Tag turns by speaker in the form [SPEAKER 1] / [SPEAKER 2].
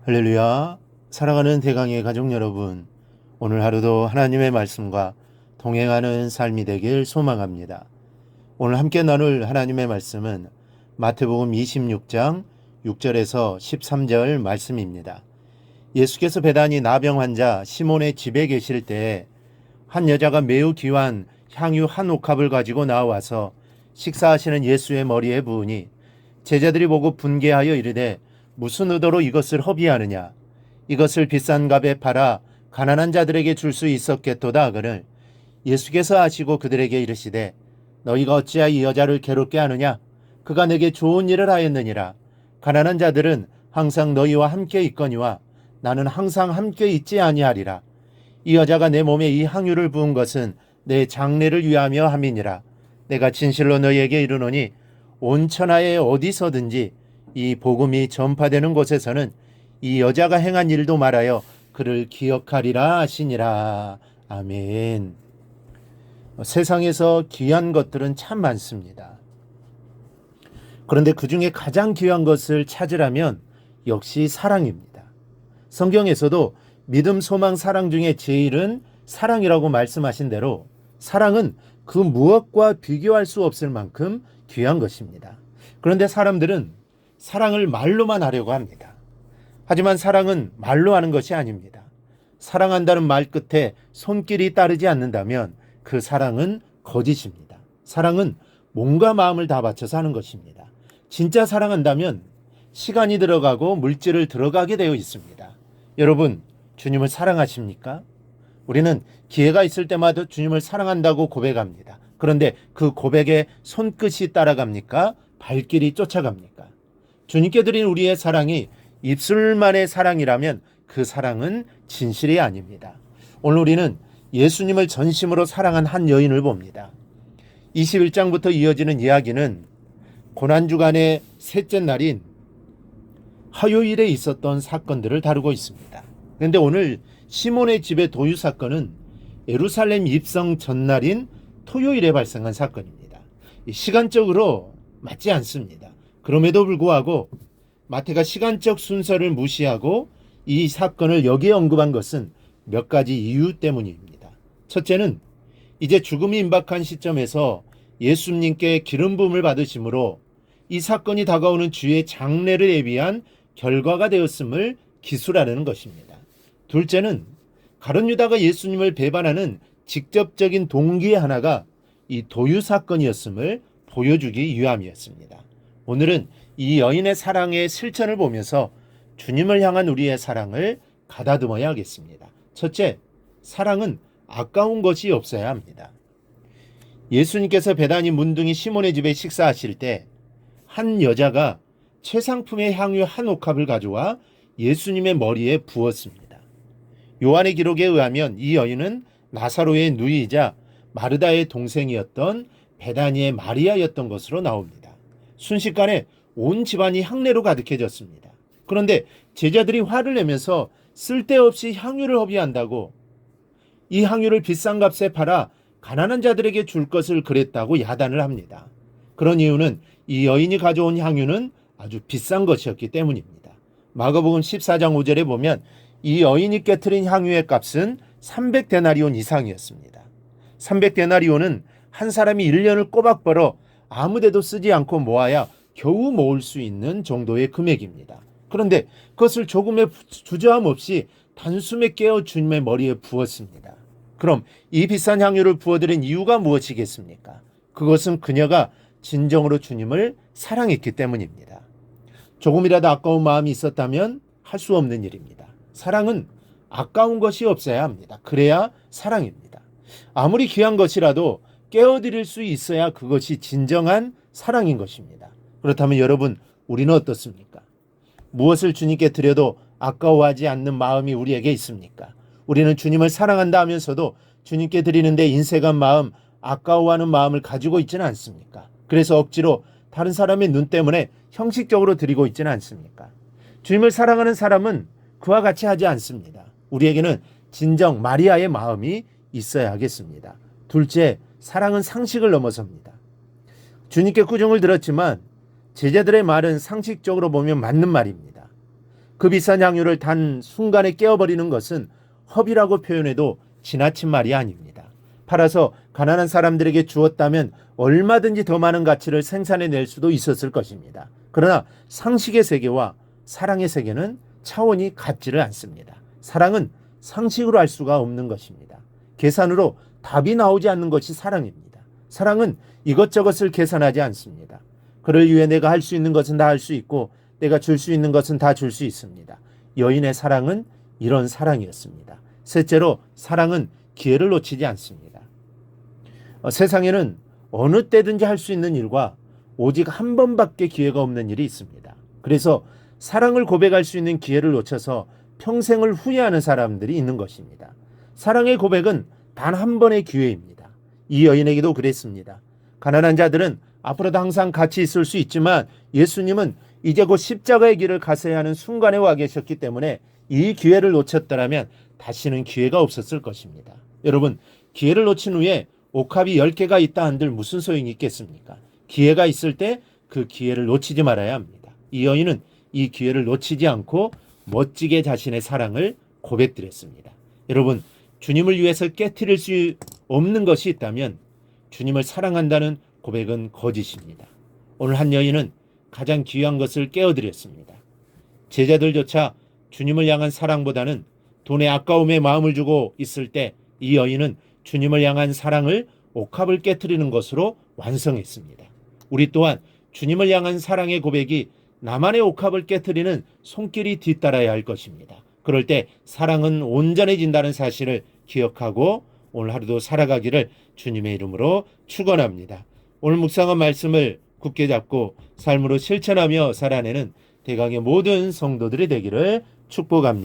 [SPEAKER 1] 할렐루야. 사랑하는 대강의 가족 여러분, 오늘 하루도 하나님의 말씀과 동행하는 삶이 되길 소망합니다. 오늘 함께 나눌 하나님의 말씀은 마태복음 26장 6절에서 13절 말씀입니다. 예수께서 베다니 나병 환자 시몬의 집에 계실 때에 한 여자가 매우 귀한 향유 한 옥합을 가지고 나와서 식사하시는 예수의 머리에 부으니 제자들이 보고 분개하여 이르되 무슨 의도로 이것을 허비하느냐, 이것을 비싼 값에 팔아 가난한 자들에게 줄 수 있었겠도다 하거늘 예수께서 아시고 그들에게 이르시되 너희가 어찌하여 이 여자를 괴롭게 하느냐, 그가 내게 좋은 일을 하였느니라. 가난한 자들은 항상 너희와 함께 있거니와 나는 항상 함께 있지 아니하리라. 이 여자가 내 몸에 이 향유를 부은 것은 내 장례를 위하며 함이니라. 내가 진실로 너희에게 이르노니 온 천하에 어디서든지 이 복음이 전파되는 곳에서는 이 여자가 행한 일도 말하여 그를 기억하리라 하시니라. 아멘. 세상에서 귀한 것들은 참 많습니다. 그런데 그 중에 가장 귀한 것을 찾으라면 역시 사랑입니다. 성경에서도 믿음, 소망, 사랑 중에 제일은 사랑이라고 말씀하신 대로 사랑은 그 무엇과 비교할 수 없을 만큼 귀한 것입니다. 그런데 사람들은 사랑을 말로만 하려고 합니다. 하지만 사랑은 말로 하는 것이 아닙니다. 사랑한다는 말 끝에 손길이 따르지 않는다면 그 사랑은 거짓입니다. 사랑은 몸과 마음을 다 바쳐서 하는 것입니다. 진짜 사랑한다면 시간이 들어가고 물질을 들어가게 되어 있습니다. 여러분, 주님을 사랑하십니까? 우리는 기회가 있을 때마다 주님을 사랑한다고 고백합니다. 그런데 그 고백에 손끝이 따라갑니까? 발길이 쫓아갑니까? 주님께 드린 우리의 사랑이 입술만의 사랑이라면 그 사랑은 진실이 아닙니다. 오늘 우리는 예수님을 전심으로 사랑한 한 여인을 봅니다. 21장부터 이어지는 이야기는 고난주간의 셋째 날인 화요일에 있었던 사건들을 다루고 있습니다. 그런데 오늘 시몬의 집의 도유 사건은 예루살렘 입성 전날인 토요일에 발생한 사건입니다. 시간적으로 맞지 않습니다. 그럼에도 불구하고 마태가 시간적 순서를 무시하고 이 사건을 여기에 언급한 것은 몇 가지 이유 때문입니다. 첫째는 이제 죽음이 임박한 시점에서 예수님께 기름 부음을 받으심으로 이 사건이 다가오는 주의 장례를 예비한 결과가 되었음을 기술하려는 것입니다. 둘째는 가룟 유다가 예수님을 배반하는 직접적인 동기의 하나가 이 도유 사건이었음을 보여주기 위함이었습니다. 오늘은 이 여인의 사랑의 실천을 보면서 주님을 향한 우리의 사랑을 가다듬어야 하겠습니다. 첫째, 사랑은 아까운 것이 없어야 합니다. 예수님께서 베다니 문둥이 시몬의 집에 식사하실 때 한 여자가 최상품의 향유 한 옥합을 가져와 예수님의 머리에 부었습니다. 요한의 기록에 의하면 이 여인은 나사로의 누이이자 마르다의 동생이었던 베다니의 마리아였던 것으로 나옵니다. 순식간에 온 집안이 향내로 가득해졌습니다. 그런데 제자들이 화를 내면서 쓸데없이 향유를 허비한다고, 이 향유를 비싼 값에 팔아 가난한 자들에게 줄 것을 그랬다고 야단을 합니다. 그런 이유는 이 여인이 가져온 향유는 아주 비싼 것이었기 때문입니다. 마가복음 14장 5절에 보면 이 여인이 깨트린 향유의 값은 300데나리온 이상이었습니다. 300데나리온은 한 사람이 1년을 꼬박 벌어 아무데도 쓰지 않고 모아야 겨우 모을 수 있는 정도의 금액입니다. 그런데 그것을 조금의 주저함 없이 단숨에 깨어 주님의 머리에 부었습니다. 그럼 이 비싼 향유를 부어드린 이유가 무엇이겠습니까? 그것은 그녀가 진정으로 주님을 사랑했기 때문입니다. 조금이라도 아까운 마음이 있었다면 할 수 없는 일입니다. 사랑은 아까운 것이 없어야 합니다. 그래야 사랑입니다. 아무리 귀한 것이라도 깨어드릴 수 있어야 그것이 진정한 사랑인 것입니다. 그렇다면 여러분, 우리는 어떻습니까? 무엇을 주님께 드려도 아까워하지 않는 마음이 우리에게 있습니까? 우리는 주님을 사랑한다 하면서도 주님께 드리는데 인색한 마음, 아까워하는 마음을 가지고 있지는 않습니까? 그래서 억지로 다른 사람의 눈 때문에 형식적으로 드리고 있지는 않습니까? 주님을 사랑하는 사람은 그와 같이 하지 않습니다. 우리에게는 진정 마리아의 마음이 있어야 하겠습니다. 둘째, 사랑은 상식을 넘어섭니다. 주님께 꾸중을 들었지만 제자들의 말은 상식적으로 보면 맞는 말입니다. 그 비싼 향유를 단 순간에 깨어버리는 것은 허비라고 표현해도 지나친 말이 아닙니다. 팔아서 가난한 사람들에게 주었다면 얼마든지 더 많은 가치를 생산해낼 수도 있었을 것입니다. 그러나 상식의 세계와 사랑의 세계는 차원이 같지를 않습니다. 사랑은 상식으로 알 수가 없는 것입니다. 계산으로 답이 나오지 않는 것이 사랑입니다. 사랑은 이것저것을 계산하지 않습니다. 그를 위해 내가 할 수 있는 것은 다 할 수 있고 내가 줄 수 있는 것은 다 줄 수 있습니다. 여인의 사랑은 이런 사랑이었습니다. 셋째로 사랑은 기회를 놓치지 않습니다. 세상에는 어느 때든지 할 수 있는 일과 오직 한 번밖에 기회가 없는 일이 있습니다. 그래서 사랑을 고백할 수 있는 기회를 놓쳐서 평생을 후회하는 사람들이 있는 것입니다. 사랑의 고백은 단 한 번의 기회입니다. 이 여인에게도 그랬습니다. 가난한 자들은 앞으로도 항상 같이 있을 수 있지만 예수님은 이제 곧 십자가의 길을 가셔야 하는 순간에 와 계셨기 때문에 이 기회를 놓쳤더라면 다시는 기회가 없었을 것입니다. 여러분, 기회를 놓친 후에 옥합이 10개가 있다 한들 무슨 소용이 있겠습니까? 기회가 있을 때 그 기회를 놓치지 말아야 합니다. 이 여인은 이 기회를 놓치지 않고 멋지게 자신의 사랑을 고백드렸습니다. 여러분, 주님을 위해서 깨트릴 수 없는 것이 있다면 주님을 사랑한다는 고백은 거짓입니다. 오늘 한 여인은 가장 귀한 것을 깨어드렸습니다. 제자들조차 주님을 향한 사랑보다는 돈의 아까움에 마음을 주고 있을 때 이 여인은 주님을 향한 사랑을 옥합을 깨트리는 것으로 완성했습니다. 우리 또한 주님을 향한 사랑의 고백이 나만의 옥합을 깨트리는 손길이 뒤따라야 할 것입니다. 그럴 때 사랑은 온전해진다는 사실을 기억하고 오늘 하루도 살아가기를 주님의 이름으로 축원합니다. 오늘 묵상한 말씀을 굳게 잡고 삶으로 실천하며 살아내는 대강의 모든 성도들이 되기를 축복합니다.